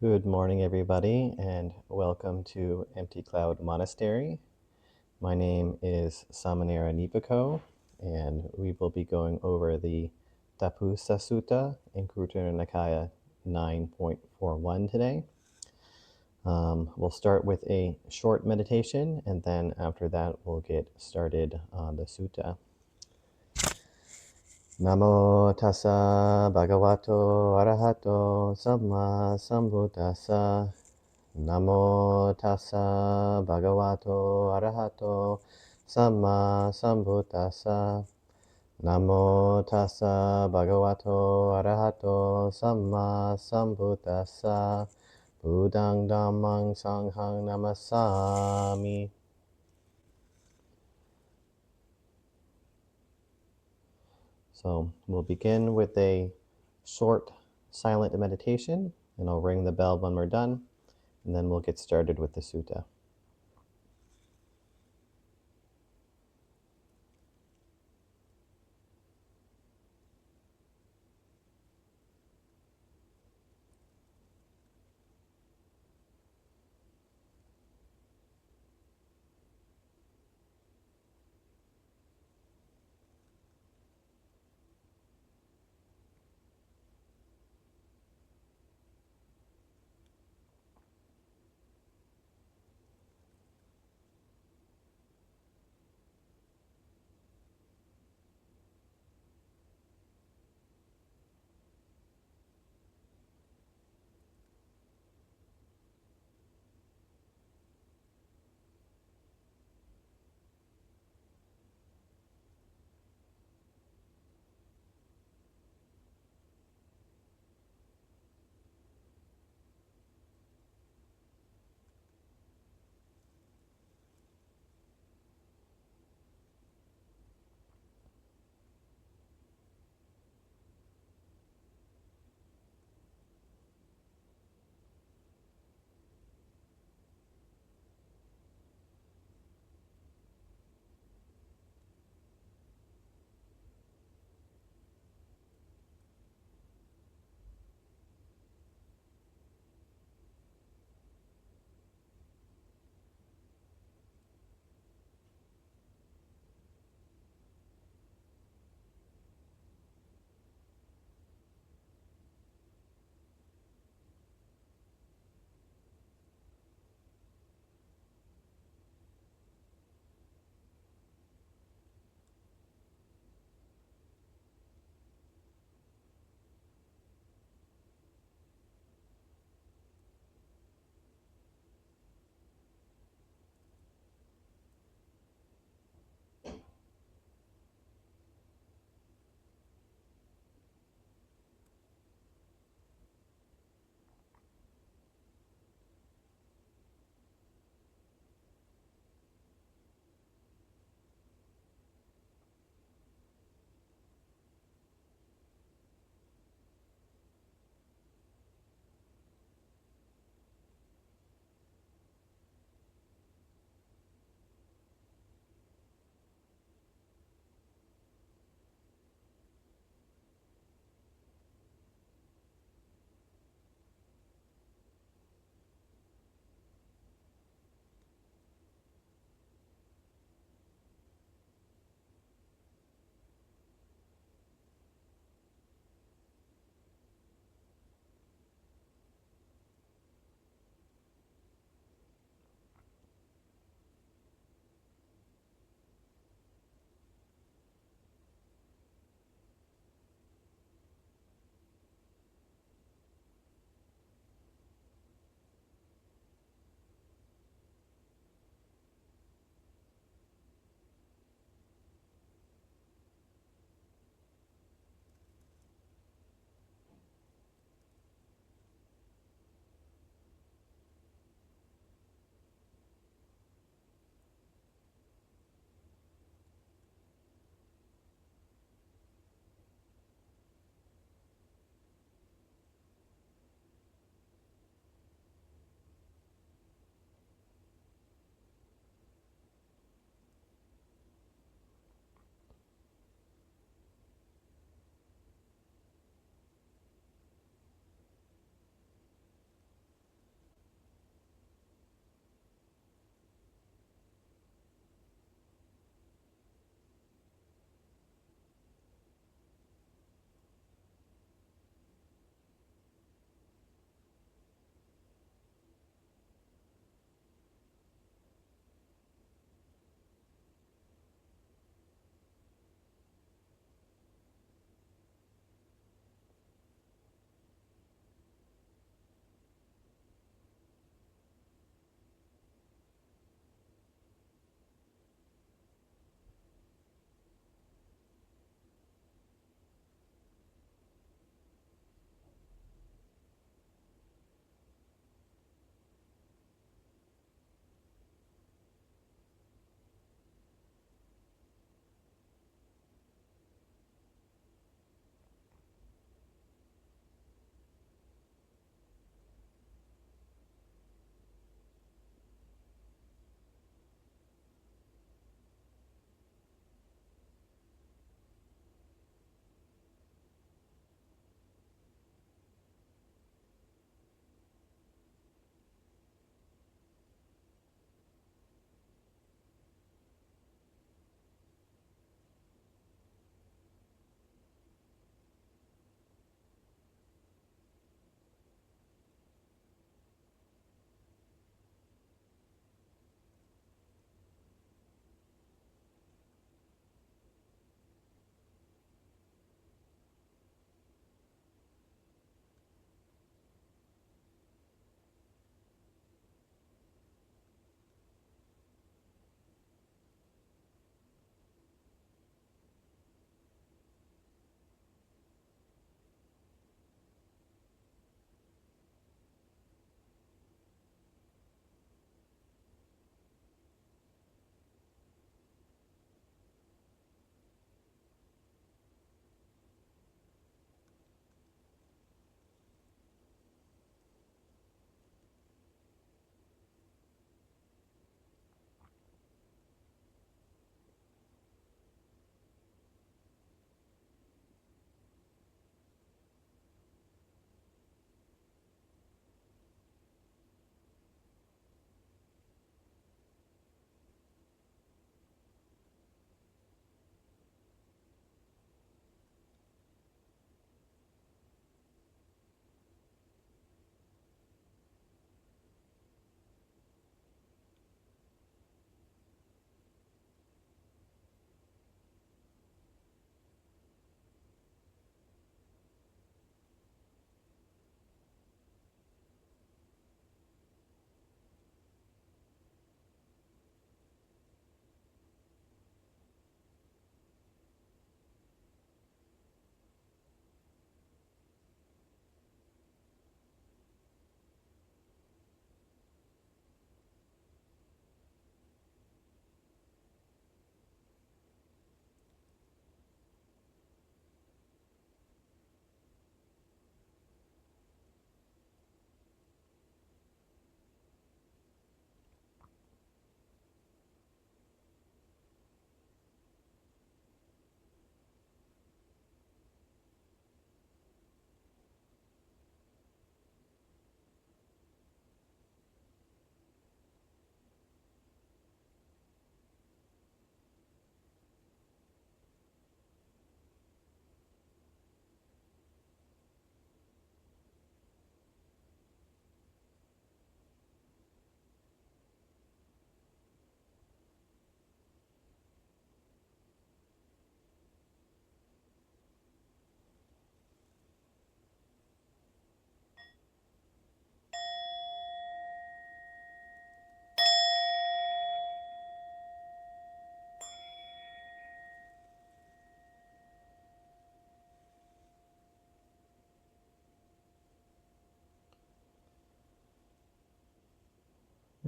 Good morning, everybody, and welcome to Empty Cloud Monastery. My name is Sāmaṇera Nipako, and we will be going over the Tapussasutta in Kruta Nikaya 9.41 today. We'll start with a short meditation, and then after that, we'll get started on the sutta. Namo tassa bhagavato arahato samma sambuddhassa. Namo tassa bhagavato arahato samma sambuddhassa. Namo tassa bhagavato arahato samma sambuddhassa. Buddhaṃ Dhammāṃ Sanghaṃ Namasami. So we'll begin with a short silent meditation, and I'll ring the bell when we're done, and then we'll get started with the sutta.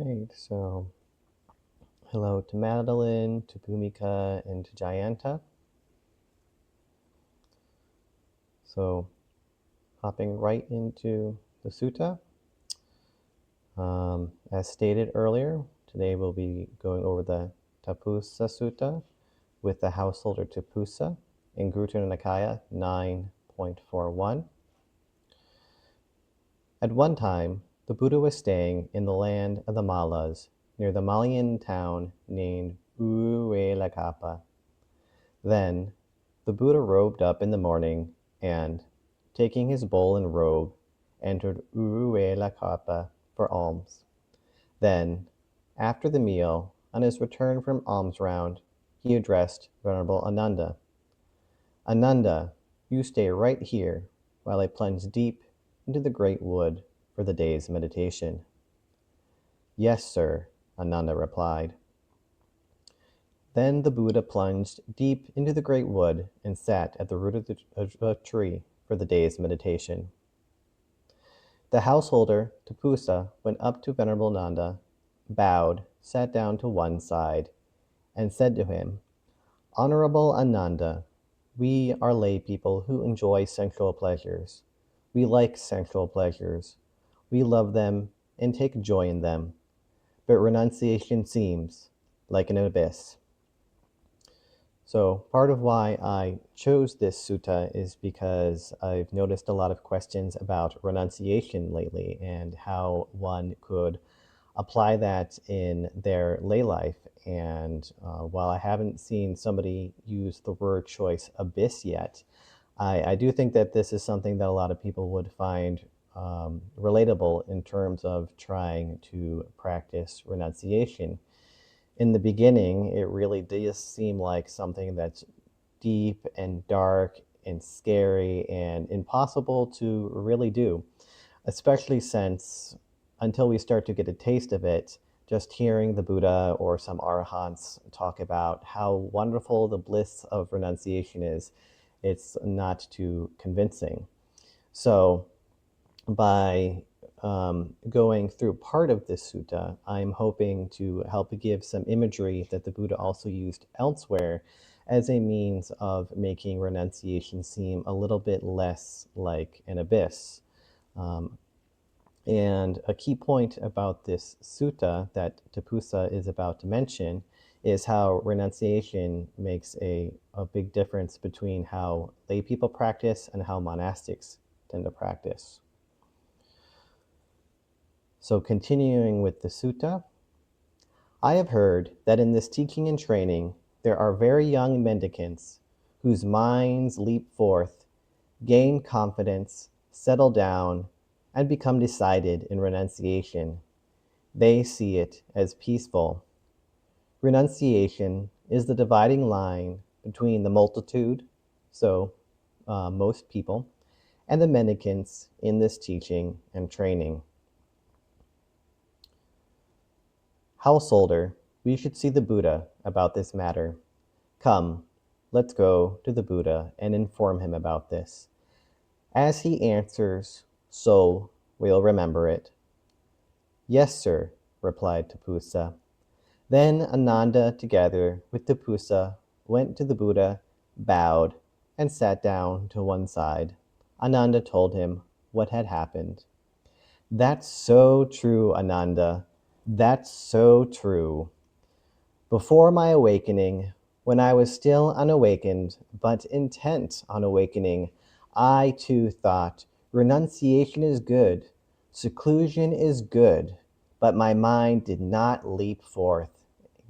Great. So hello to Madeline, to Bhumika, and to Jayanta. So hopping right into the sutta. As stated earlier, today we'll be going over the Tapussasutta with the householder Tapussa in Gutta Nikaya 9.41. At one time, the Buddha was staying in the land of the Mallas, near the Malayan town named Uruelakapa. Then, the Buddha robed up in the morning and, taking his bowl and robe, entered Uruelakapa for alms. Then, after the meal, on his return from alms round, he addressed Venerable Ananda. Ananda, you stay right here while I plunge deep into the great wood for the day's meditation. Yes, sir, Ananda replied. Then the Buddha plunged deep into the great wood and sat at the root of a tree for the day's meditation. The householder, Tapussa, went up to Venerable Ananda, bowed, sat down to one side, and said to him, Honorable Ananda, we are lay people who enjoy sensual pleasures. We like sensual pleasures. We love them and take joy in them. But renunciation seems like an abyss. So part of why I chose this sutta is because I've noticed a lot of questions about renunciation lately and how one could apply that in their lay life. And while I haven't seen somebody use the word choice abyss yet, I do think that this is something that a lot of people would find relatable in terms of trying to practice renunciation. In the beginning, it really does seem like something that's deep and dark and scary and impossible to really do, especially since until we start to get a taste of it, just hearing the Buddha or some arahants talk about how wonderful the bliss of renunciation is, it's not too convincing. So by going through part of this sutta, I'm hoping to help give some imagery that the Buddha also used elsewhere as a means of making renunciation seem a little bit less like an abyss. And a key point about this sutta that Tapussa is about to mention is how renunciation makes a big difference between how lay people practice and how monastics tend to practice. So continuing with the sutta, I have heard that in this teaching and training there are very young mendicants whose minds leap forth, gain confidence, settle down, and become decided in renunciation. They see it as peaceful. Renunciation is the dividing line between the multitude, so most people, and the mendicants in this teaching and training. Householder, we should see the Buddha about this matter. Come, let's go to the Buddha and inform him about this. As he answers, so we'll remember it. Yes, sir, replied Tapussa. Then Ananda, together with Tapussa, went to the Buddha, bowed, and sat down to one side. Ananda told him what had happened. That's so true, Ananda. That's so true. Before my awakening, when I was still unawakened, but intent on awakening, I too thought, renunciation is good, seclusion is good, but my mind did not leap forth,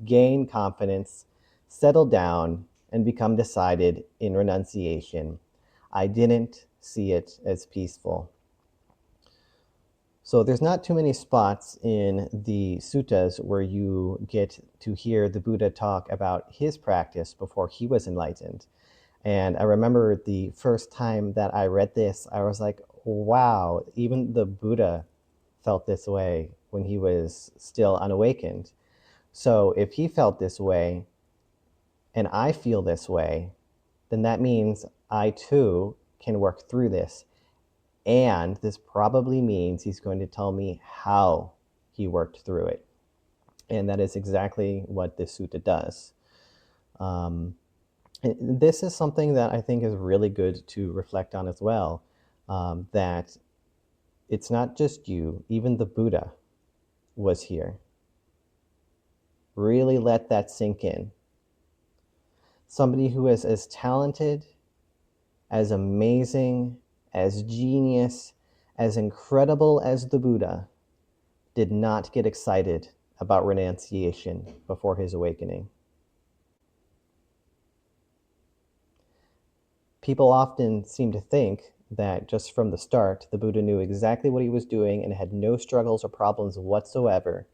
gain confidence, settle down, and become decided in renunciation. I didn't see it as peaceful. So there's not too many spots in the suttas where you get to hear the Buddha talk about his practice before he was enlightened. And I remember the first time that I read this, I was like, wow, even the Buddha felt this way when he was still unawakened. So if he felt this way and I feel this way, then that means I too can work through this. And this probably means he's going to tell me how he worked through it. And that is exactly what this sutta does. This is something that I think is really good to reflect on as well, that it's not just you, even the Buddha was here. Really let that sink in. Somebody who is as talented, as amazing, as genius, as incredible as the Buddha did not get excited about renunciation before his awakening. People often seem to think that just from the start, the Buddha knew exactly what he was doing and had no struggles or problems whatsoever.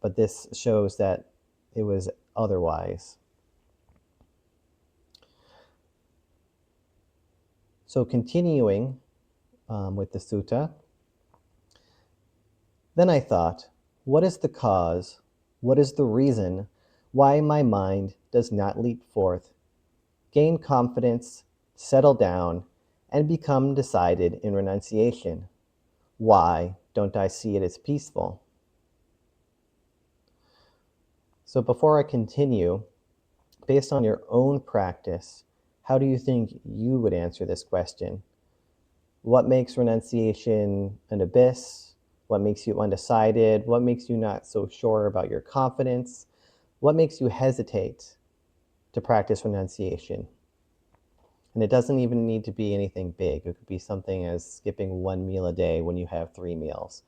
But this shows that it was otherwise. So continuing with the sutta, then I thought, what is the cause, what is the reason why my mind does not leap forth, gain confidence, settle down, and become decided in renunciation? Why don't I see it as peaceful? So before I continue, based on your own practice, how do you think you would answer this question? What makes renunciation an abyss? What makes you undecided? What makes you not so sure about your confidence? What makes you hesitate to practice renunciation? And it doesn't even need to be anything big. It could be something as skipping one meal a day when you have 3 meals.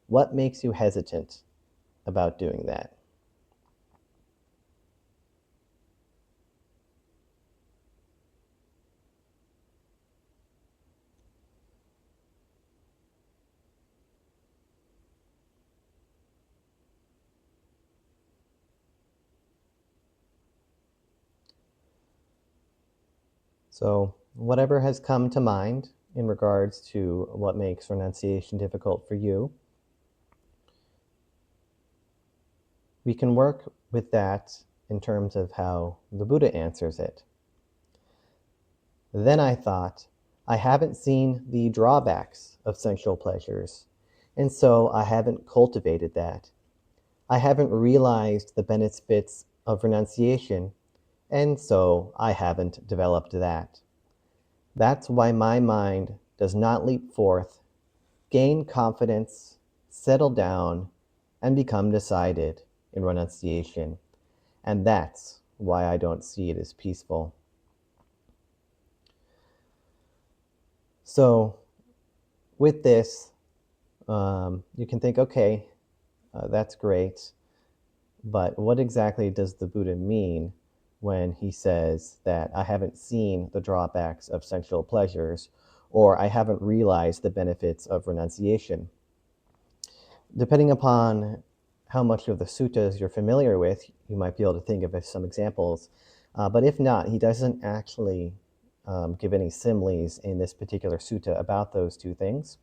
What makes you hesitant about doing that? So whatever has come to mind in regards to what makes renunciation difficult for you, we can work with that in terms of how the Buddha answers it. Then I thought, I haven't seen the drawbacks of sensual pleasures, and so I haven't cultivated that. I haven't realized the benefits of renunciation, and so I haven't developed that. That's why my mind does not leap forth, gain confidence, settle down, and become decided in renunciation. And that's why I don't see it as peaceful. So with this, you can think, okay, that's great, but what exactly does the Buddha mean when he says that I haven't seen the drawbacks of sensual pleasures, or I haven't realized the benefits of renunciation? Depending upon how much of the suttas you're familiar with, you might be able to think of some examples. But if not, he doesn't actually give any similes in this particular sutta about those two things.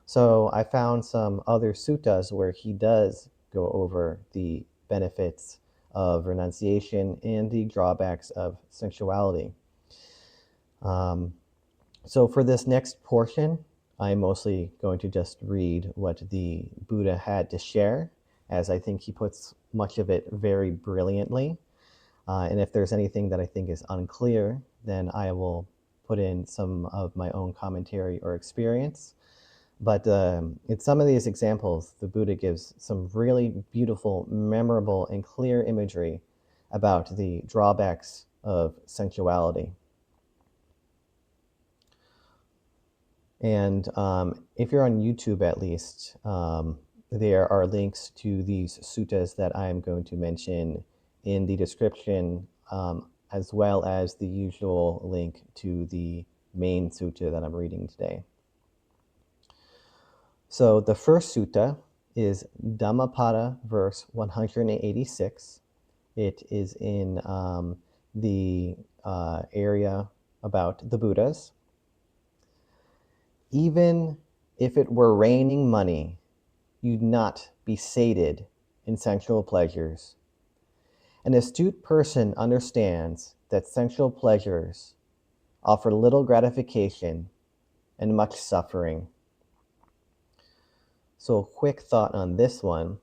So I found some other suttas where he does go over the benefits of renunciation and the drawbacks of sensuality. So for this next portion, I'm mostly going to just read what the Buddha had to share, as I think he puts much of it very brilliantly. And if there's anything that I think is unclear, then I will put in some of my own commentary or experience. But in some of these examples, the Buddha gives some really beautiful, memorable, and clear imagery about the drawbacks of sensuality. And if you're on YouTube at least, there are links to these suttas that I'm going to mention in the description, as well as the usual link to the main sutta that I'm reading today. So the first sutta is Dhammapada, verse 186. It is in the area about the Buddhas. Even if it were raining money, you'd not be sated in sensual pleasures. An astute person understands that sensual pleasures offer little gratification and much suffering. So a quick thought on this one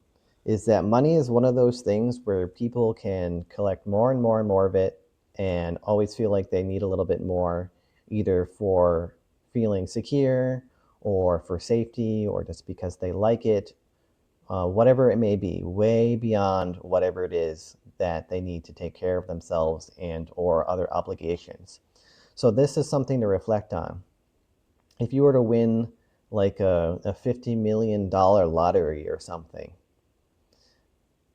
is that money is one of those things where people can collect more and more and more of it and always feel like they need a little bit more, either for feeling secure or for safety or just because they like it, whatever it may be, way beyond whatever it is that they need to take care of themselves and or other obligations. So this is something to reflect on. If you were to win like a $50 million lottery or something,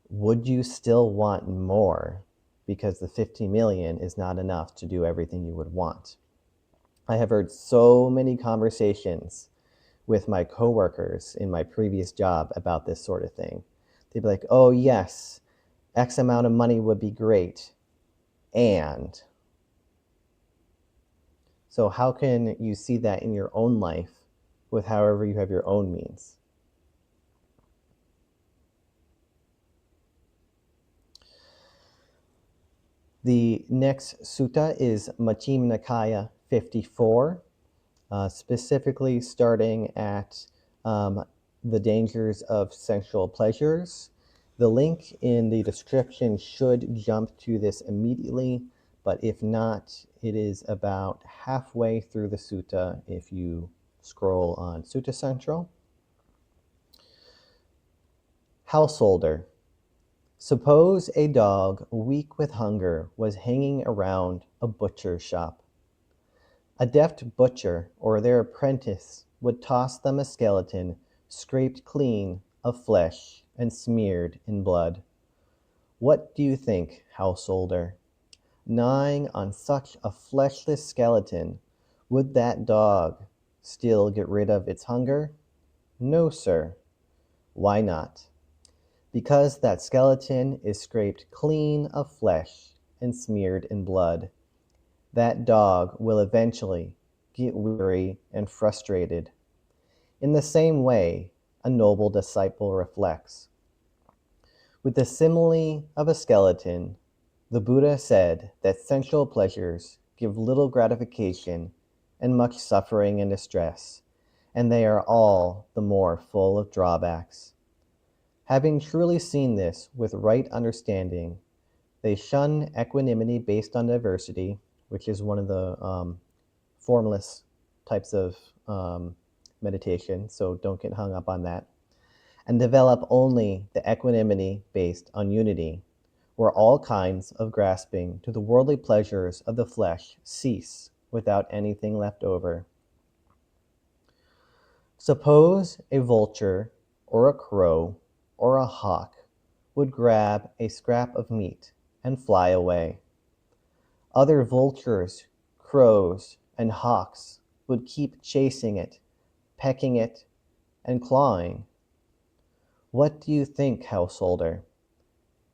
would you still want more because the 50 million is not enough to do everything you would want? I have heard so many conversations with my coworkers in my previous job about this sort of thing. They'd be like, oh yes, X amount of money would be great. And so how can you see that in your own life with however you have your own means? The next sutta is Majjhima Nikaya 54, specifically starting at the dangers of sensual pleasures. The link in the description should jump to this immediately, but if not, it is about halfway through the sutta if you scroll on Sutta Central. Householder. Suppose a dog weak with hunger was hanging around a butcher's shop. A deft butcher or their apprentice would toss them a skeleton scraped clean of flesh and smeared in blood. What do you think, householder? Gnawing on such a fleshless skeleton, would that dog still get rid of its hunger? No, sir. Why not? Because that skeleton is scraped clean of flesh and smeared in blood. That dog will eventually get weary and frustrated. In the same way, a noble disciple reflects. With the simile of a skeleton, the Buddha said that sensual pleasures give little gratification and much suffering and distress, and they are all the more full of drawbacks. Having truly seen this with right understanding, they shun equanimity based on diversity, which is one of the formless types of meditation, so don't get hung up on that, and develop only the equanimity based on unity, where all kinds of grasping to the worldly pleasures of the flesh cease without anything left over. Suppose a vulture or a crow or a hawk would grab a scrap of meat and fly away. Other vultures, crows, and hawks would keep chasing it, pecking it, and clawing. What do you think, householder?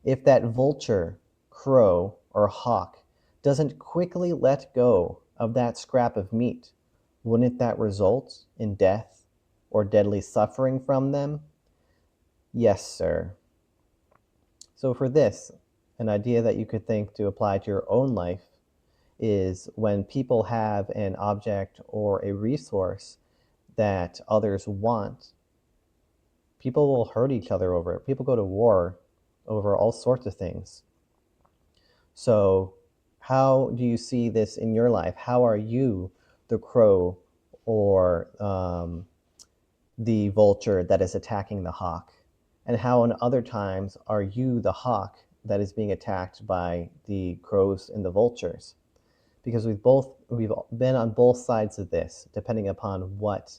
If that vulture, crow, or hawk doesn't quickly let go of that scrap of meat, wouldn't that result in death or deadly suffering from them? Yes, sir. So for this, an idea that you could think to apply to your own life is when people have an object or a resource that others want, people will hurt each other over it. People go to war over all sorts of things. So how do you see this in your life? How are you the crow or the vulture that is attacking the hawk? And how in other times are you the hawk that is being attacked by the crows and the vultures? Because we've been on both sides of this, depending upon what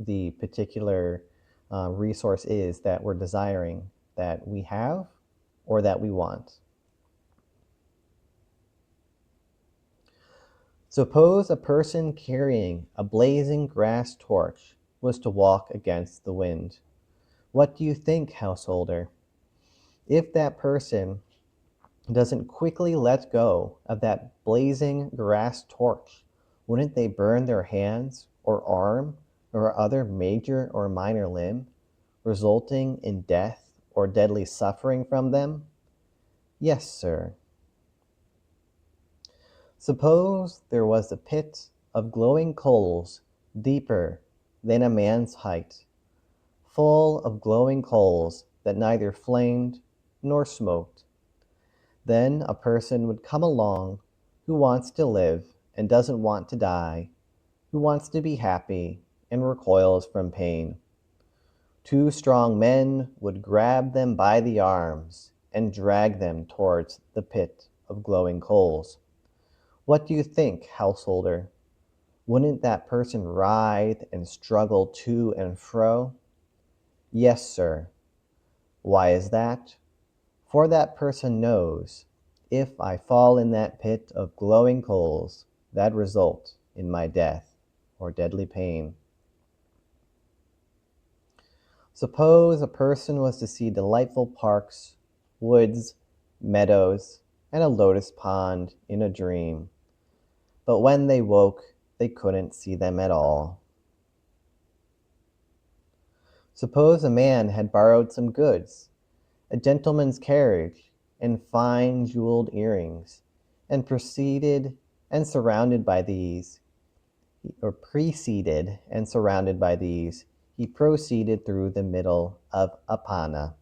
the particular resource is that we're desiring, that we have or that we want. Suppose a person carrying a blazing grass torch was to walk against the wind. What do you think, householder? If that person doesn't quickly let go of that blazing grass torch, wouldn't they burn their hands or arm or other major or minor limb, resulting in death or deadly suffering from them? Yes, sir. Suppose there was a pit of glowing coals deeper than a man's height, full of glowing coals that neither flamed nor smoked. Then a person would come along who wants to live and doesn't want to die, who wants to be happy and recoils from pain. Two strong men would grab them by the arms and drag them towards the pit of glowing coals. What do you think, householder? Wouldn't that person writhe and struggle to and fro? Yes, sir. Why is that? For that person knows, if I fall in that pit of glowing coals, that result in my death or deadly pain. Suppose a person was to see delightful parks, woods, meadows, and a lotus pond in a dream, but when they woke, they couldn't see them at all. Suppose a man had borrowed some goods, a gentleman's carriage, and fine jeweled earrings, and preceded and surrounded by these, he proceeded through the middle of Apana.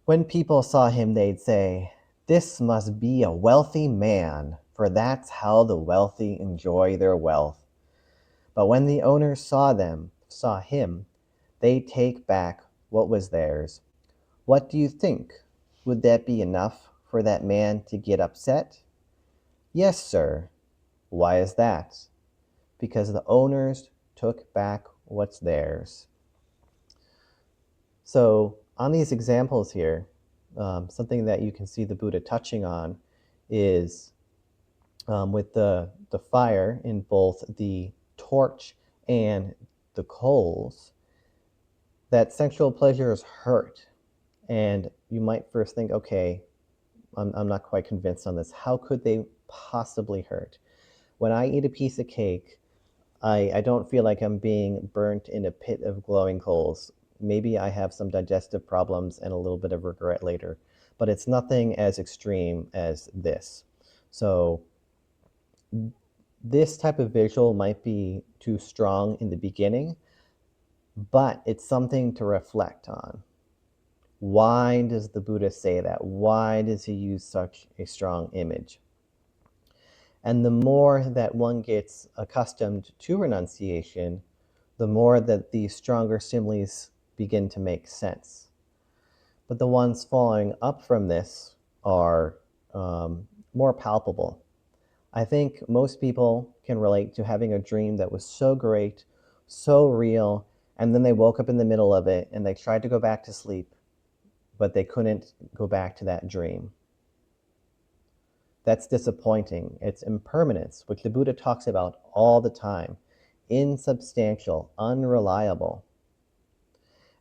When people saw him, they'd say, "This must be a wealthy man, for that's how the wealthy enjoy their wealth." But when the owners saw him, they'd take back what was theirs. What do you think? Would that be enough for that man to get upset? Yes, sir. Why is that? Because the owners took back what's theirs. So on these examples here, something that you can see the Buddha touching on is with the fire in both the torch and the coals, that sexual pleasures hurt. And you might first think, okay, I'm not quite convinced on this. How could they possibly hurt? When I eat a piece of cake, I don't feel like I'm being burnt in a pit of glowing coals. Maybe I have some digestive problems and a little bit of regret later, but it's nothing as extreme as this. So this type of visual might be too strong in the beginning, but it's something to reflect on. Why does the Buddha say that? Why does he use such a strong image? And the more that one gets accustomed to renunciation, the more that these stronger similes begin to make sense. But the ones following up from this are more palpable. I think most people can relate to having a dream that was so great, so real, and then they woke up in the middle of it and they tried to go back to sleep, but they couldn't go back to that dream. That's disappointing. It's impermanence, which the Buddha talks about all the time. Insubstantial, unreliable.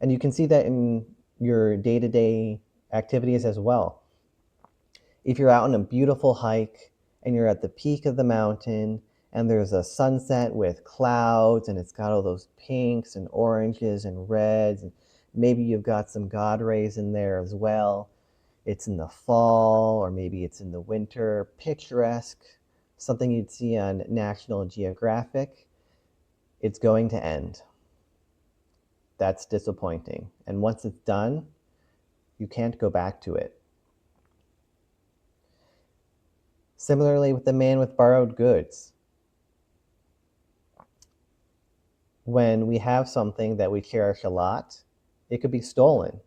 And you can see that in your day-to-day activities as well. If you're out on a beautiful hike and you're at the peak of the mountain and there's a sunset with clouds and it's got all those pinks and oranges and reds, and maybe you've got some God rays in there as well. It's in the fall or maybe it's in the winter, picturesque, something you'd see on National Geographic. It's going to end. That's disappointing. And once it's done, you can't go back to it. Similarly with the man with borrowed goods. When we have something that we cherish a lot, it could be stolen.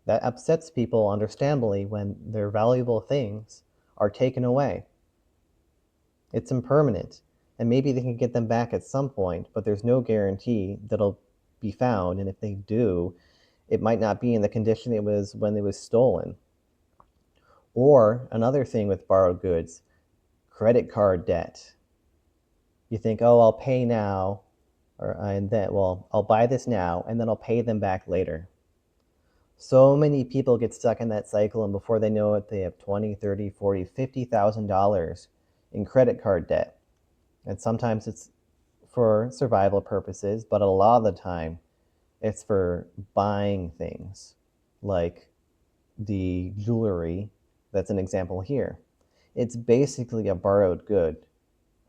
That upsets people, understandably, when their valuable things are taken away. It's impermanent, and maybe they can get them back at some point, but there's no guarantee that it'll be found, and if they do, it might not be in the condition it was when it was stolen. Or another thing with borrowed goods, credit card debt. You think, oh, I'll pay now, I'll buy this now, and then I'll pay them back later. So many people get stuck in that cycle, and before they know it, they have $20,000, $30,000, $40,000, $50,000 in credit card debt. And sometimes it's for survival purposes, but a lot of the time it's for buying things, like the jewelry that's an example here. It's basically a borrowed good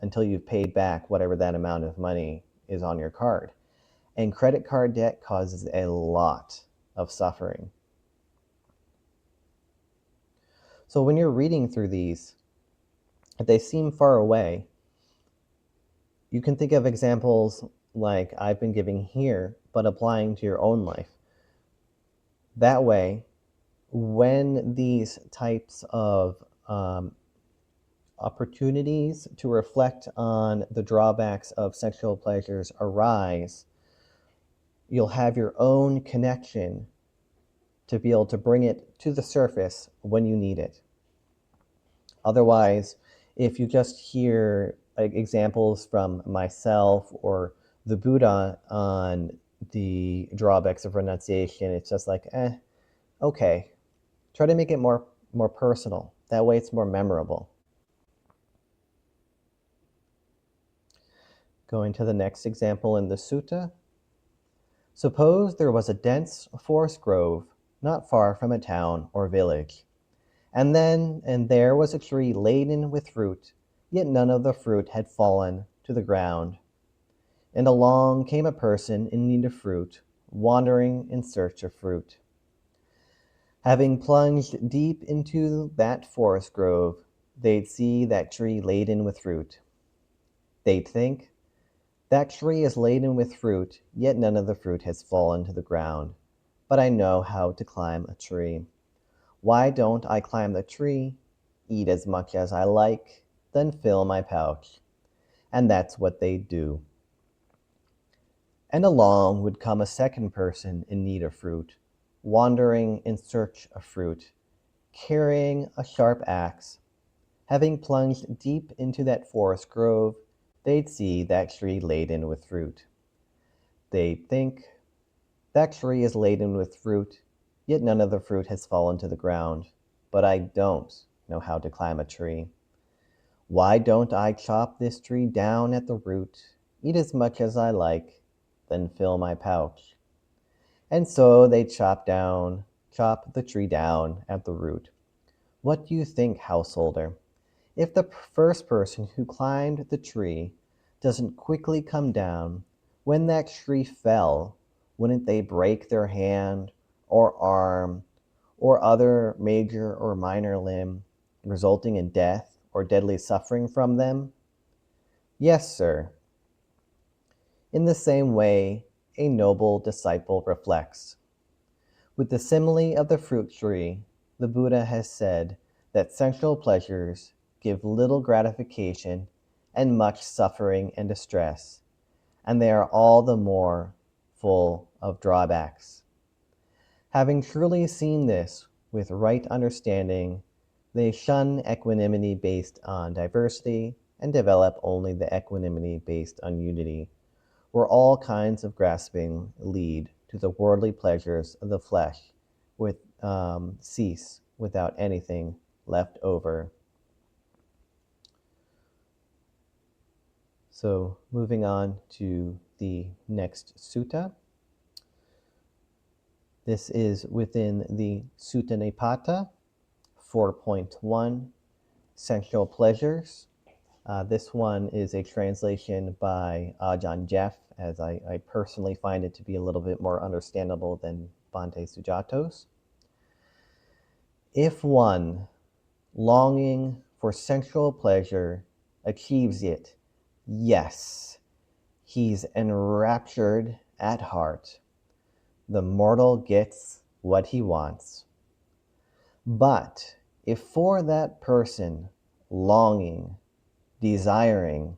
until you've paid back whatever that amount of money is on your card. And credit card debt causes a lot of suffering. So when you're reading through these, if they seem far away, you can think of examples like I've been giving here, but applying to your own life. That way, when these types of opportunities to reflect on the drawbacks of sexual pleasures arise, you'll have your own connection to be able to bring it to the surface when you need it. Otherwise, if you just hear examples from myself or the Buddha on the drawbacks of renunciation, it's just like, okay. Try to make it more personal. That way it's more memorable. Going to the next example in the sutta. Suppose there was a dense forest grove not far from a town or village, and there was a tree laden with fruit, yet none of the fruit had fallen to the ground. And along came a person in need of fruit, wandering in search of fruit. Having plunged deep into that forest grove, they'd see that tree laden with fruit. They'd think, that tree is laden with fruit, yet none of the fruit has fallen to the ground. But I know how to climb a tree. Why don't I climb the tree, eat as much as I like, then fill my pouch? And that's what they'd do. And along would come a second person in need of fruit, wandering in search of fruit, carrying a sharp axe. Having plunged deep into that forest grove, they'd see that tree laden with fruit. They'd think, that tree is laden with fruit, yet none of the fruit has fallen to the ground. But I don't know how to climb a tree. Why don't I chop this tree down at the root, eat as much as I like, then fill my pouch? And so they chop the tree down at the root. What do you think, householder? If the first person who climbed the tree doesn't quickly come down, when that tree fell, wouldn't they break their hand or arm or other major or minor limb, resulting in death or deadly suffering from them? Yes, sir. In the same way, a noble disciple reflects. With the simile of the fruit tree, the Buddha has said that sensual pleasures give little gratification and much suffering and distress, and they are all the more full of drawbacks. Having truly seen this with right understanding, they shun equanimity based on diversity and develop only the equanimity based on unity, where all kinds of grasping lead to the worldly pleasures of the flesh cease without anything left over. So moving on to the next sutta. This is within the Sutta Nipata, 4.1, Sensual Pleasures. This one is a translation by Ajahn Jeff, as I personally find it to be a little bit more understandable than Bhante Sujato's. If one, longing for sensual pleasure, achieves it, yes, he's enraptured at heart. The mortal gets what he wants. But if for that person, longing, desiring,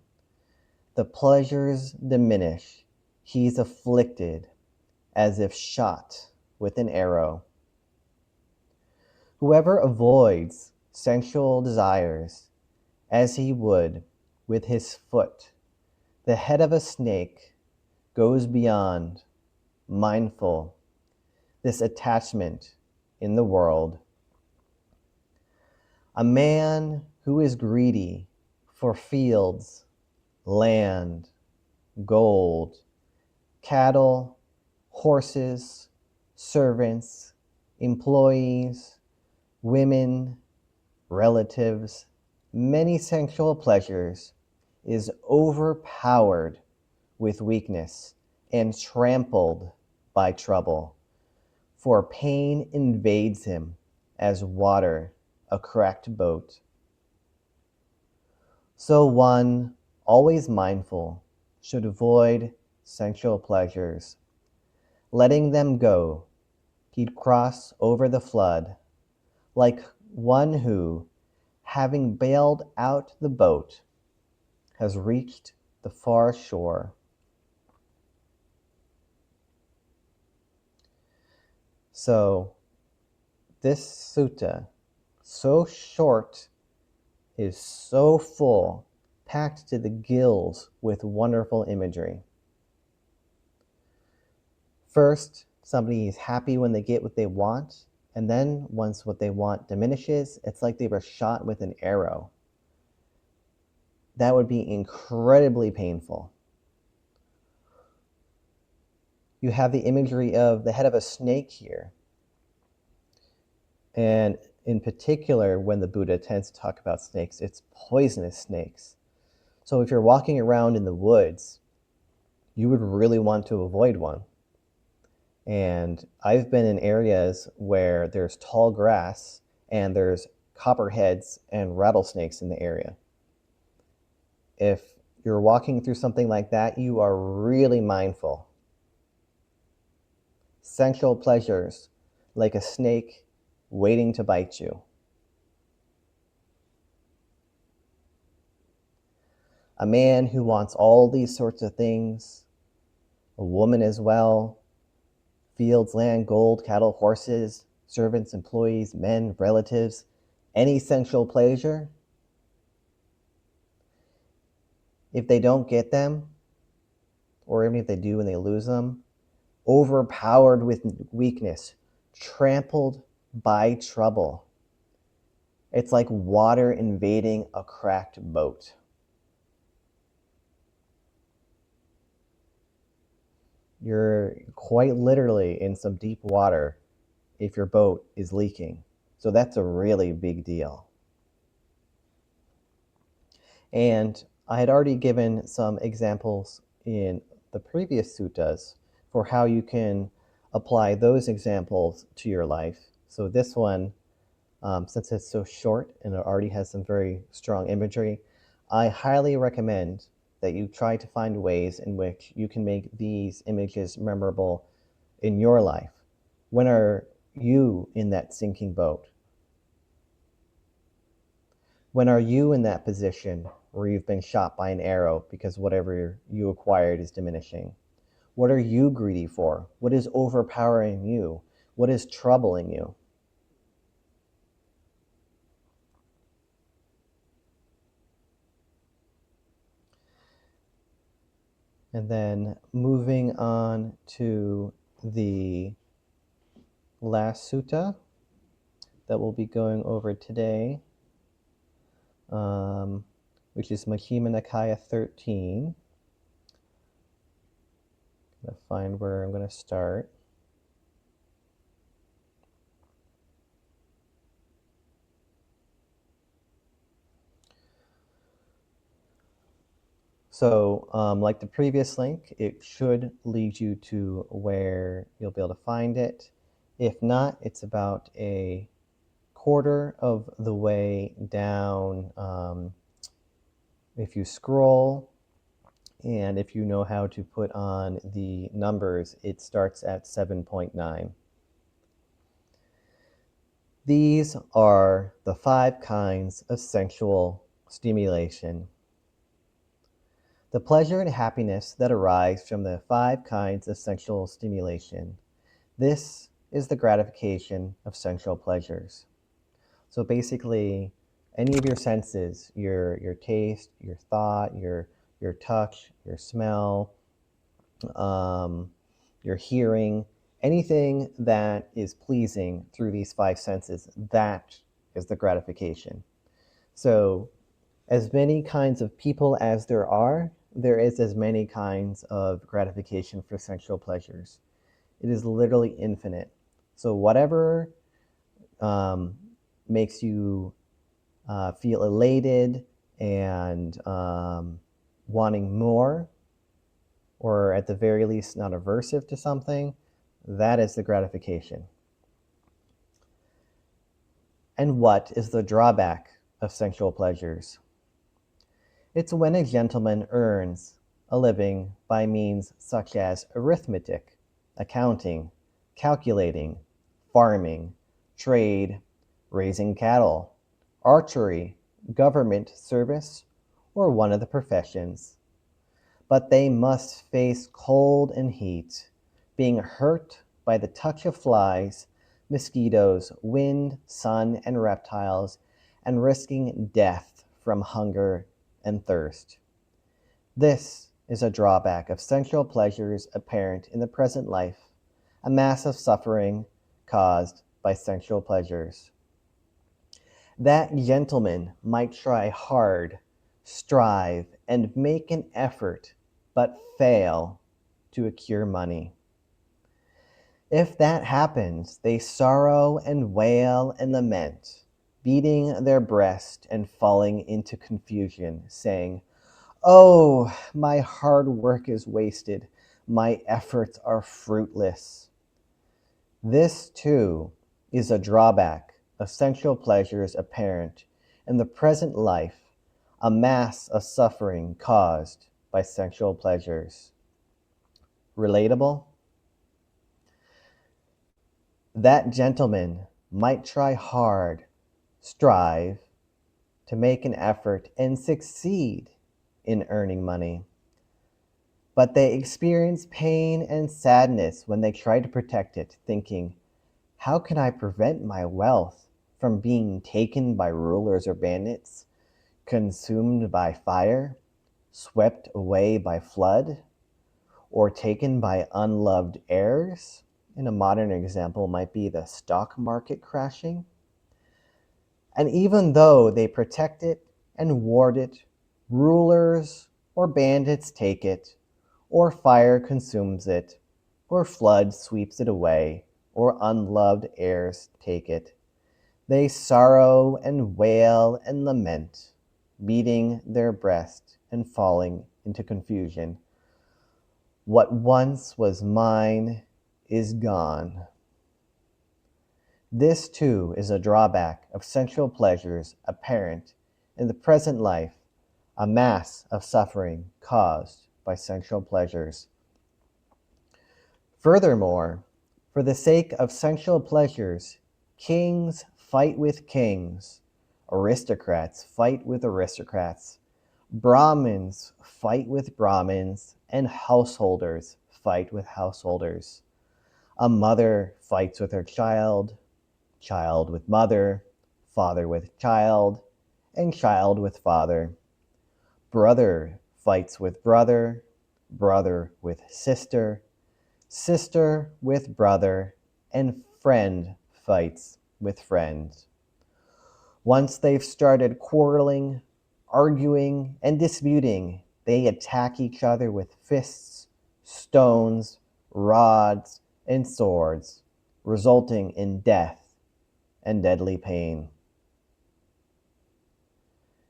the pleasures diminish, he's afflicted as if shot with an arrow. Whoever avoids sensual desires as he would with his foot the head of a snake goes beyond, mindful, this attachment in the world. A man who is greedy for fields, land, gold, cattle, horses, servants, employees, women, relatives, many sensual pleasures, is overpowered with weakness and trampled by trouble, for pain invades him as water a cracked boat. So one, always mindful, should avoid sensual pleasures. Letting them go, he'd cross over the flood, like one who, having bailed out the boat, has reached the far shore. So this sutta, so short, is so full, packed to the gills with wonderful imagery. First, somebody is happy when they get what they want, and then once what they want diminishes, it's like they were shot with an arrow. That would be incredibly painful. You have the imagery of the head of a snake here. And in particular, when the Buddha tends to talk about snakes, it's poisonous snakes. So if you're walking around in the woods, you would really want to avoid one. And I've been in areas where there's tall grass and there's copperheads and rattlesnakes in the area. If you're walking through something like that, you are really mindful. Sensual pleasures, like a snake waiting to bite you. A man who wants all these sorts of things, a woman as well, fields, land, gold, cattle, horses, servants, employees, men, relatives, any sensual pleasure. If they don't get them, or even if they do and they lose them, overpowered with weakness, trampled by trouble. It's like water invading a cracked boat. You're quite literally in some deep water if your boat is leaking. So that's a really big deal. And I had already given some examples in the previous suttas for how you can apply those examples to your life. So this one, since it's so short and it already has some very strong imagery, I highly recommend that you try to find ways in which you can make these images memorable in your life. When are you in that sinking boat? When are you in that position where you've been shot by an arrow because whatever you acquired is diminishing? What are you greedy for? What is overpowering you? What is troubling you? And then moving on to the last sutta that we'll be going over today, which is Majjhima Nikaya 13. I'm going to find where I'm going to start. So like the previous link, it should lead you to where you'll be able to find it. If not, it's about a quarter of the way down if you scroll, and if you know how to put on the numbers, it starts at 7.9. These are the 5 kinds of sensual stimulation. The pleasure and happiness that arise from the 5 kinds of sensual stimulation. This is the gratification of sensual pleasures. So basically, any of your senses, your taste, your thought, your touch, your smell, your hearing, anything that is pleasing through these 5 senses, that is the gratification. So as many kinds of people as there is as many kinds of gratification for sensual pleasures. It is literally infinite. So whatever makes you feel elated and wanting more, or at the very least not aversive to something, that is the gratification. And what is the drawback of sensual pleasures? It's when a gentleman earns a living by means such as arithmetic, accounting, calculating, farming, trade, raising cattle, archery, government service, or one of the professions. But they must face cold and heat, being hurt by the touch of flies, mosquitoes, wind, sun, and reptiles, and risking death from hunger and thirst. This is a drawback of sensual pleasures apparent in the present life, a mass of suffering caused by sensual pleasures. That gentleman might try hard, strive, and make an effort, but fail to acquire money. If that happens, they sorrow and wail and lament, beating their breast and falling into confusion, saying, "Oh, my hard work is wasted. My efforts are fruitless." This, too, is a drawback of sensual pleasures apparent in the present life, a mass of suffering caused by sensual pleasures. Relatable? That gentleman might try hard, strive, to make an effort and succeed in earning money. But they experience pain and sadness when they try to protect it, thinking, "How can I prevent my wealth from being taken by rulers or bandits, consumed by fire, swept away by flood, or taken by unloved heirs?" And a modern example might be the stock market crashing. And even though they protect it and ward it, rulers or bandits take it, or fire consumes it, or flood sweeps it away, or unloved heirs take it. They sorrow and wail and lament, beating their breast and falling into confusion. What once was mine is gone. This too is a drawback of sensual pleasures apparent in the present life, a mass of suffering caused by sensual pleasures. Furthermore, for the sake of sensual pleasures, kings fight with kings, aristocrats fight with aristocrats, Brahmins fight with Brahmins, and householders fight with householders. A mother fights with her child, child with mother, father with child, and child with father. Brother fights with brother, brother with sister, sister with brother, and friend fights with friend. Once they've started quarreling, arguing, and disputing, they attack each other with fists, stones, rods, and swords, resulting in death and deadly pain.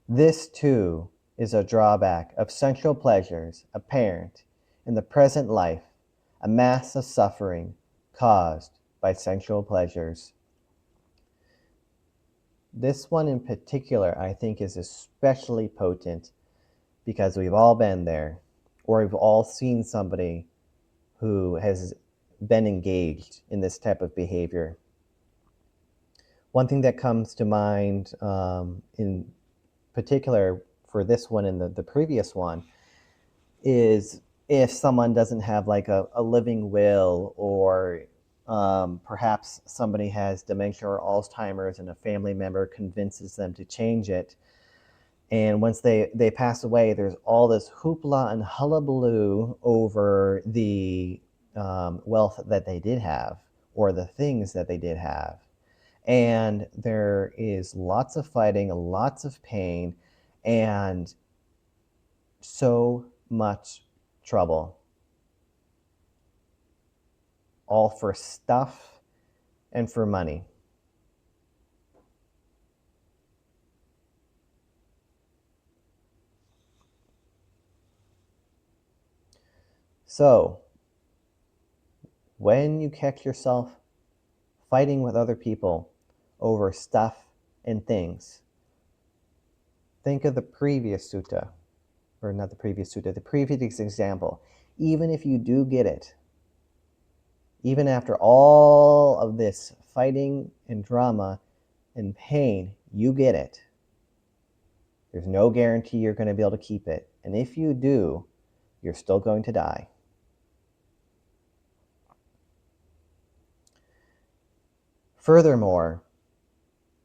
This, too, is a drawback of sensual pleasures apparent in the present life, a mass of suffering caused by sensual pleasures. This one in particular, I think, is especially potent because we've all been there, or we've all seen somebody who has been engaged in this type of behavior. One thing that comes to mind in particular for this one and the previous one is if someone doesn't have like a living will, or perhaps somebody has dementia or Alzheimer's and a family member convinces them to change it. And once they pass away, there's all this hoopla and hullabaloo over the wealth that they did have, or the things that they did have. And there is lots of fighting, lots of pain, and so much trouble. All for stuff and for money. So, when you catch yourself fighting with other people over stuff and things, think of the previous sutta, or not the previous sutta, the previous example. Even if you do get it, even after all of this fighting and drama and pain, you get it. There's no guarantee you're going to be able to keep it. And if you do, you're still going to die. Furthermore,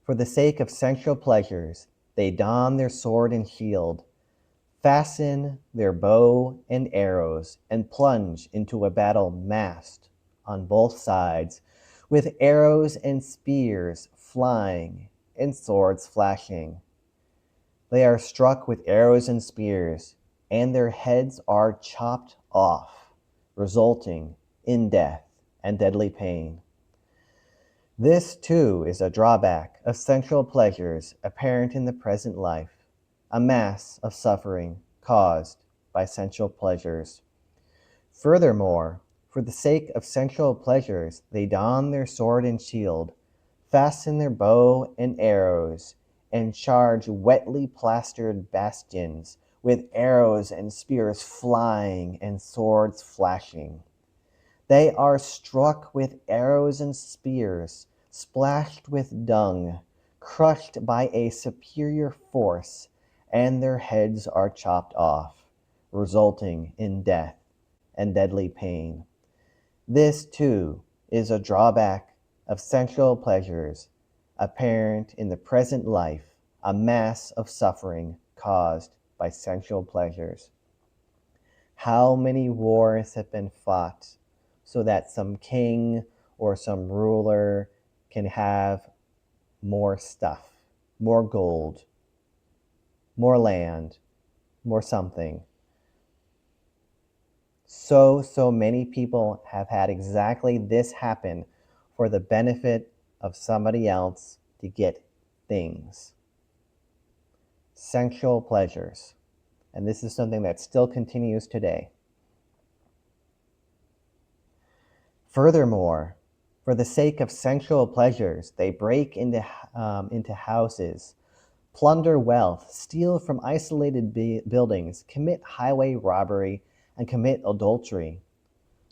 for the sake of sensual pleasures, they don their sword and shield, fasten their bow and arrows, and plunge into a battle massed on both sides, with arrows and spears flying and swords flashing. They are struck with arrows and spears, and their heads are chopped off, resulting in death and deadly pain. This, too, is a drawback of sensual pleasures apparent in the present life, a mass of suffering caused by sensual pleasures. Furthermore, for the sake of sensual pleasures, they don their sword and shield, fasten their bow and arrows, and charge wetly plastered bastions with arrows and spears flying and swords flashing. They are struck with arrows and spears, splashed with dung, crushed by a superior force, and their heads are chopped off, resulting in death and deadly pain. This, too, is a drawback of sensual pleasures, apparent in the present life, a mass of suffering caused by sensual pleasures. How many wars have been fought so that some king or some ruler can have more stuff, more gold, more land, more something? So many people have had exactly this happen for the benefit of somebody else to get things. Sensual pleasures. And this is something that still continues today. Furthermore, for the sake of sensual pleasures, they break into houses, plunder wealth, steal from isolated buildings, commit highway robbery, and commit adultery.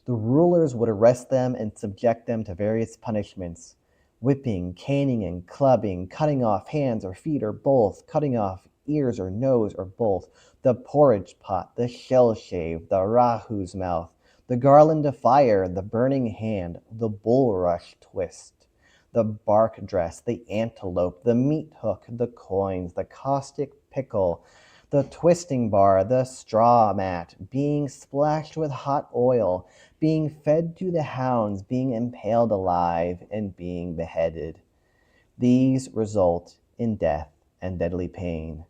The rulers would arrest them and subject them to various punishments: whipping, caning, and clubbing, cutting off hands or feet or both, cutting off ears or nose or both, the porridge pot, the shell shave, the rahu's mouth, the garland of fire, the burning hand, the bulrush twist, the bark dress, the antelope, the meat hook, the coins, the caustic pickle, the twisting bar, the straw mat, being splashed with hot oil, being fed to the hounds, being impaled alive, and being beheaded. These result in death and deadly pain.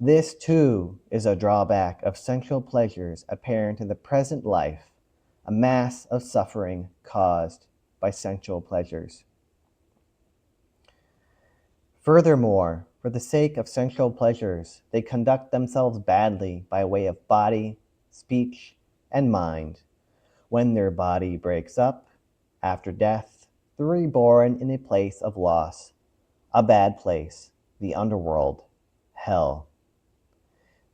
This, too, is a drawback of sensual pleasures apparent in the present life, a mass of suffering caused by sensual pleasures. Furthermore, for the sake of sensual pleasures, they conduct themselves badly by way of body, speech, and mind. When their body breaks up, after death, they're reborn in a place of loss, a bad place, the underworld, hell.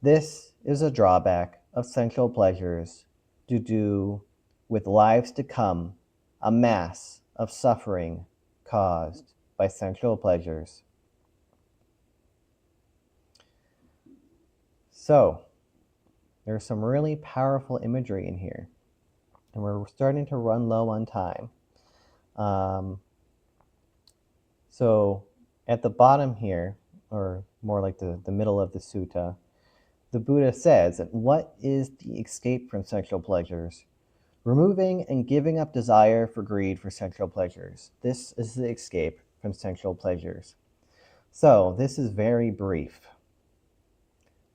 This is a drawback of sensual pleasures to do with lives to come, a mass of suffering caused by sensual pleasures. So, there's some really powerful imagery in here, and we're starting to run low on time. So, at the bottom here, or more like the middle of the sutta, the Buddha says that what is the escape from sexual pleasures? Removing and giving up desire for greed for sexual pleasures. This is the escape from sexual pleasures. So, this is very brief,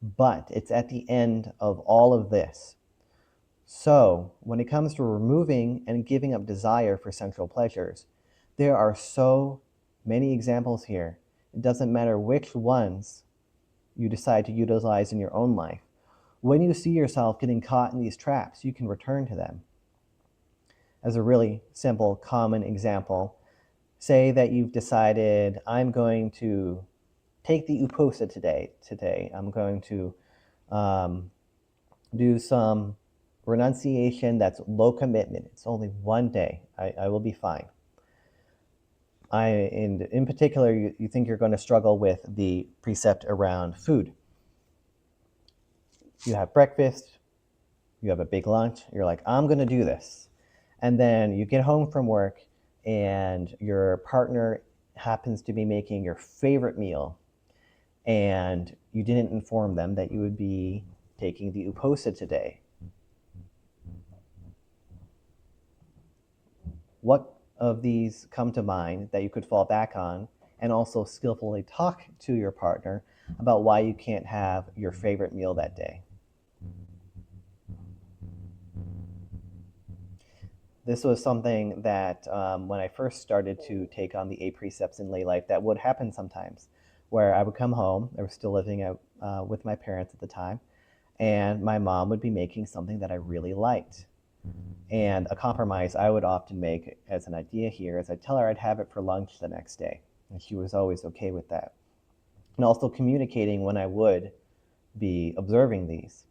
but it's at the end of all of this. So, when it comes to removing and giving up desire for sensual pleasures, there are so many examples here. It doesn't matter which ones you decide to utilize in your own life. When you see yourself getting caught in these traps, you can return to them. As a really simple, common example, say that you've decided, I'm going to take the uposa today. I'm going to do some renunciation that's low commitment. It's only one day. I will be fine. In particular, you think you're going to struggle with the precept around food. You have breakfast, you have a big lunch, you're like, I'm going to do this. And then you get home from work and your partner happens to be making your favorite meal, and you didn't inform them that you would be taking the uposa today. What of these come to mind that you could fall back on, and also skillfully talk to your partner about why you can't have your favorite meal that day? This was something that when I first started to take on the 8 precepts in lay life, that would happen sometimes, where I would come home. I was still living with my parents at the time, and my mom would be making something that I really liked. And a compromise I would often make as an idea here is I'd tell her I'd have it for lunch the next day, and she was always okay with that. And also communicating when I would be observing these.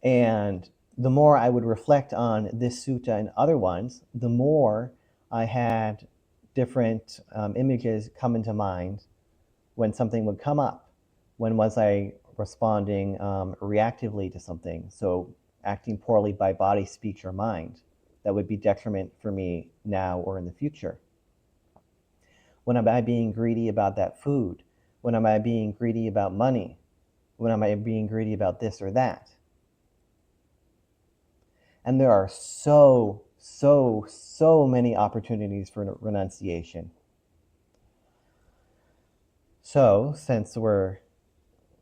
And the more I would reflect on this sutta and other ones, the more I had different images come into mind when something would come up. When was I responding reactively to something? So acting poorly by body, speech, or mind that would be detriment for me now or in the future. When am I being greedy about that food? When am I being greedy about money? When am I being greedy about this or that? And there are so many opportunities for renunciation. So, since we're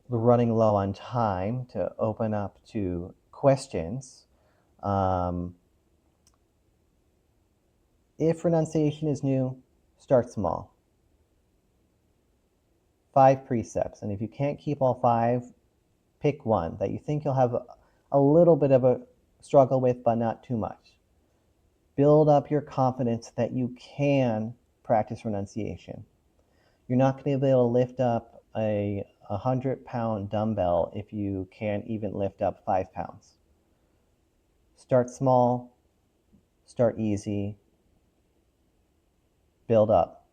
running low on time, to open up to questions, if renunciation is new, start small. 5 precepts, and if you can't keep all 5, pick one that you think you'll have a little bit of a struggle with, but not too much. Build up your confidence that you can practice renunciation. You're not going to be able to lift up a 100-pound dumbbell if you can't even lift up 5 pounds. Start small, start easy, build up.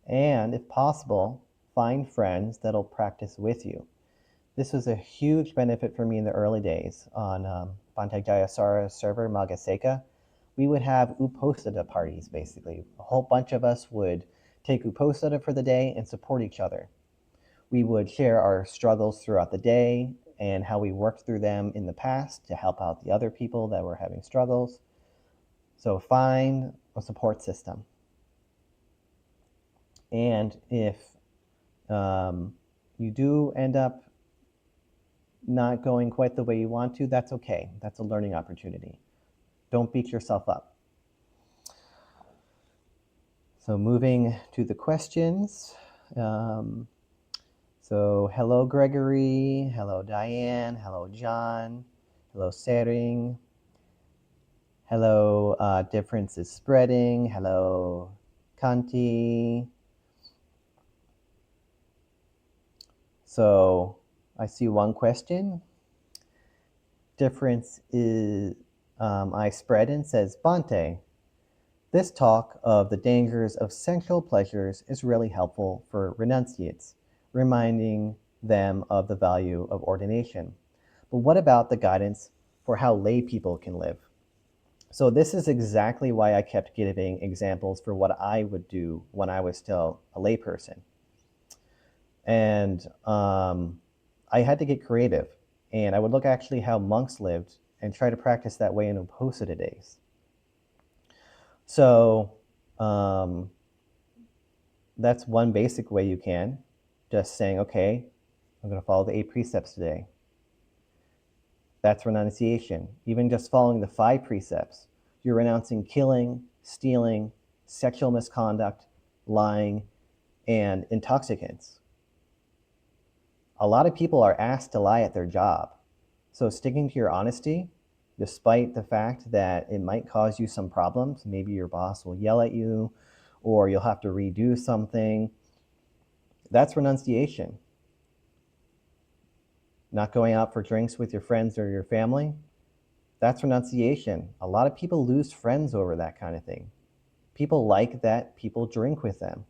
And if possible, find friends that'll practice with you. This was a huge benefit for me in the early days on Bhante Jayasara's server, Magaseka. We would have uposatha parties, basically. A whole bunch of us would take uposatha for the day and support each other. We would share our struggles throughout the day and how we worked through them in the past to help out the other people that were having struggles. So find a support system. And if you do end up not going quite the way you want to, that's okay. That's a learning opportunity. Don't beat yourself up. So moving to the questions. So hello, Gregory. Hello, Diane. Hello, John. Hello, Sering. Hello, Difference is Spreading. Hello, Kanti. So I see one question. Difference is I spread and says, Bhante, this talk of the dangers of sensual pleasures is really helpful for renunciates, reminding them of the value of ordination. But what about the guidance for how lay people can live? So this is exactly why I kept giving examples for what I would do when I was still a lay person. And I had to get creative, and I would look actually how monks lived and try to practice that way in uposatha days. So that's one basic way you can, just saying, okay, I'm going to follow the 8 precepts today. That's renunciation. Even just following the 5 precepts, you're renouncing killing, stealing, sexual misconduct, lying, and intoxicants. A lot of people are asked to lie at their job. So sticking to your honesty, despite the fact that it might cause you some problems, maybe your boss will yell at you or you'll have to redo something, that's renunciation. Not going out for drinks with your friends or your family, that's renunciation. A lot of people lose friends over that kind of thing. People like that people drink with them.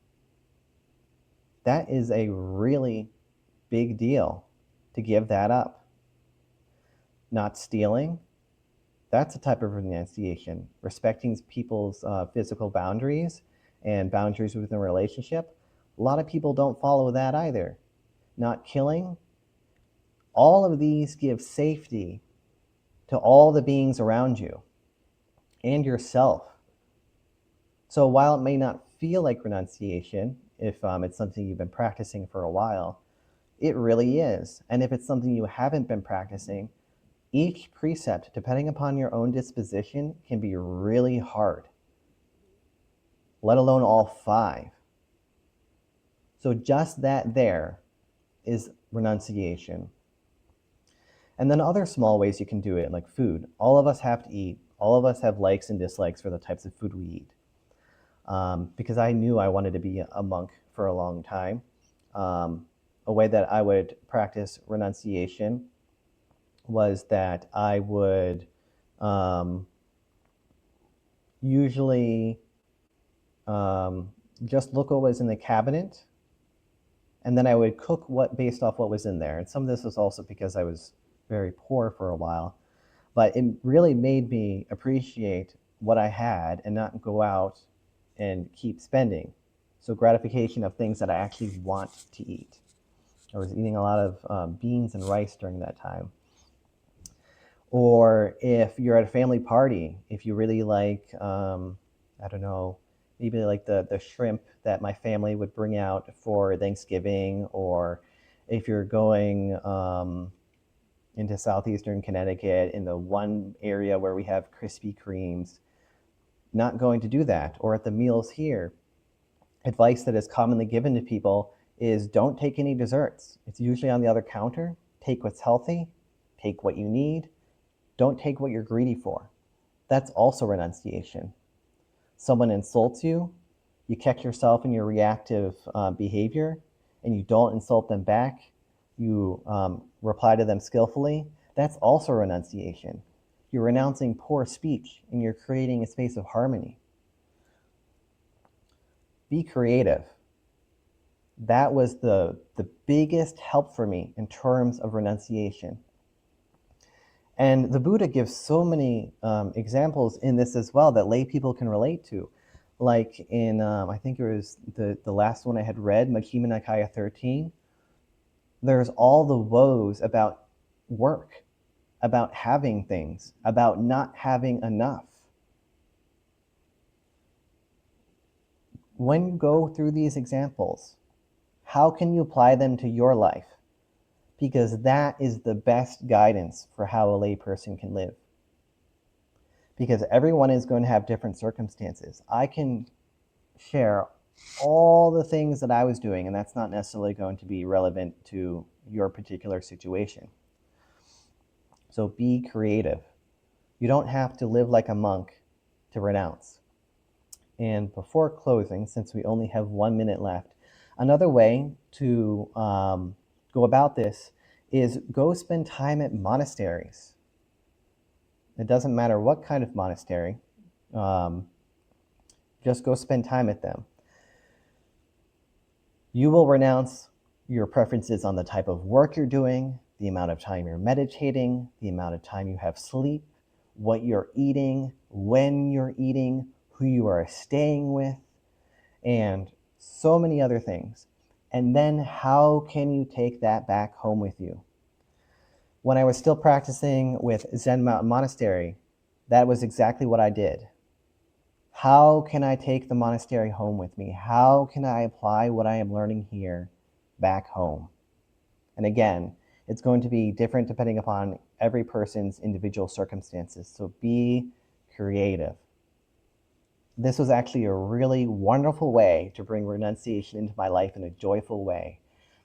That is a really big deal to give that up. Not stealing, that's a type of renunciation. Respecting people's physical boundaries and boundaries within a relationship, a lot of people don't follow that either. Not killing, all of these give safety to all the beings around you and yourself. So while it may not feel like renunciation, if it's something you've been practicing for a while, it really is. And if it's something you haven't been practicing, each precept, depending upon your own disposition, can be really hard, let alone all 5. So just that there is renunciation. And then other small ways you can do it, like food. All of us have to eat. All of us have likes and dislikes for the types of food we eat. Because I knew I wanted to be a monk for a long time. A way that I would practice renunciation was that I would usually just look what was in the cabinet, and then I would cook based off what was in there. And some of this was also because I was very poor for a while, but it really made me appreciate what I had and not go out and keep spending. So gratification of things that I actually want to eat. I was eating a lot of beans and rice during that time. Or if you're at a family party, if you really like, I don't know, maybe like the shrimp that my family would bring out for Thanksgiving, or if you're going into southeastern Connecticut in the one area where we have Krispy Kremes, not going to do that. Or at the meals here, advice that is commonly given to people is don't take any desserts. It's usually on the other counter. Take what's healthy, take what you need, don't take what you're greedy for. That's also renunciation. Someone insults you, you catch yourself in your reactive behavior, and you don't insult them back, you reply to them skillfully, that's also renunciation. You're renouncing poor speech, and you're creating a space of harmony. Be creative. That was the biggest help for me in terms of renunciation. And the Buddha gives so many examples in this as well that lay people can relate to. Like in, I think it was the last one I had read, Majjhima Nikaya 13, there's all the woes about work, about having things, about not having enough. When you go through these examples, how can you apply them to your life? Because that is the best guidance for how a layperson can live. Because everyone is going to have different circumstances. I can share all the things that I was doing, and that's not necessarily going to be relevant to your particular situation. So be creative. You don't have to live like a monk to renounce. And before closing, since we only have 1 minute left, another way to go about this is go spend time at monasteries. It doesn't matter what kind of monastery, just go spend time at them. You will renounce your preferences on the type of work you're doing, the amount of time you're meditating, the amount of time you have sleep, what you're eating, when you're eating, who you are staying with, and so many other things. And then how can you take that back home with you? When I was still practicing with Zen Mountain Monastery, that was exactly what I did. How can I take the monastery home with me? How can I apply what I am learning here back home? And again, it's going to be different depending upon every person's individual circumstances. So be creative. This was actually a really wonderful way to bring renunciation into my life in a joyful way.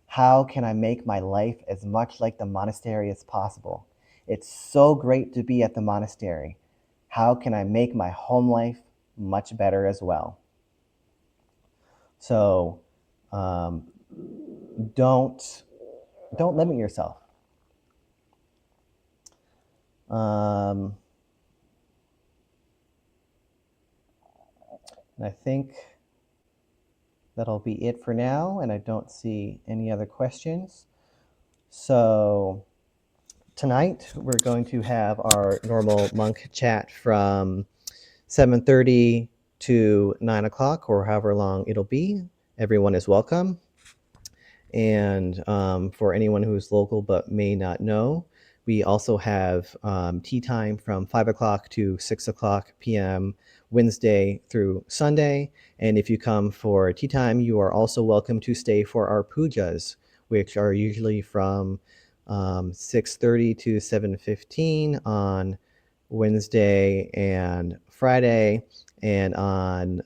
How can I make my life as much like the monastery as possible? It's so great to be at the monastery. How can I make my home life much better as well? So don't limit yourself. And I think that'll be it for now, and I don't see any other questions. So tonight we're going to have our normal monk chat from 7:30 to 9 o'clock, or however long it'll be. Everyone is welcome. And for anyone who's local but may not know, we also have tea time from 5 o'clock to 6 o'clock p.m. Wednesday through Sunday. And if you come for tea time, you are also welcome to stay for our pujas, which are usually from 6:30 to 7:15 on Wednesday and Friday. And on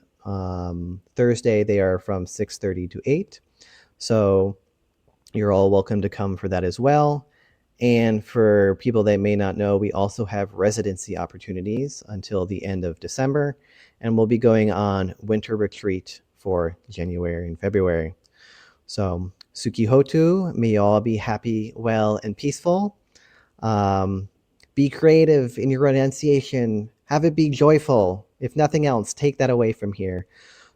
Thursday, they are from 6:30 to 8. So you're all welcome to come for that as well. And for people that may not know, we also have residency opportunities until the end of December, and we'll be going on winter retreat for January and February. So Suki Hotu, may you all be happy, well, and peaceful. Be creative in your renunciation. Have it be joyful. If nothing else, take that away from here.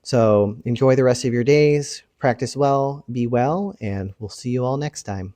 So enjoy the rest of your days, practice well, be well, and we'll see you all next time.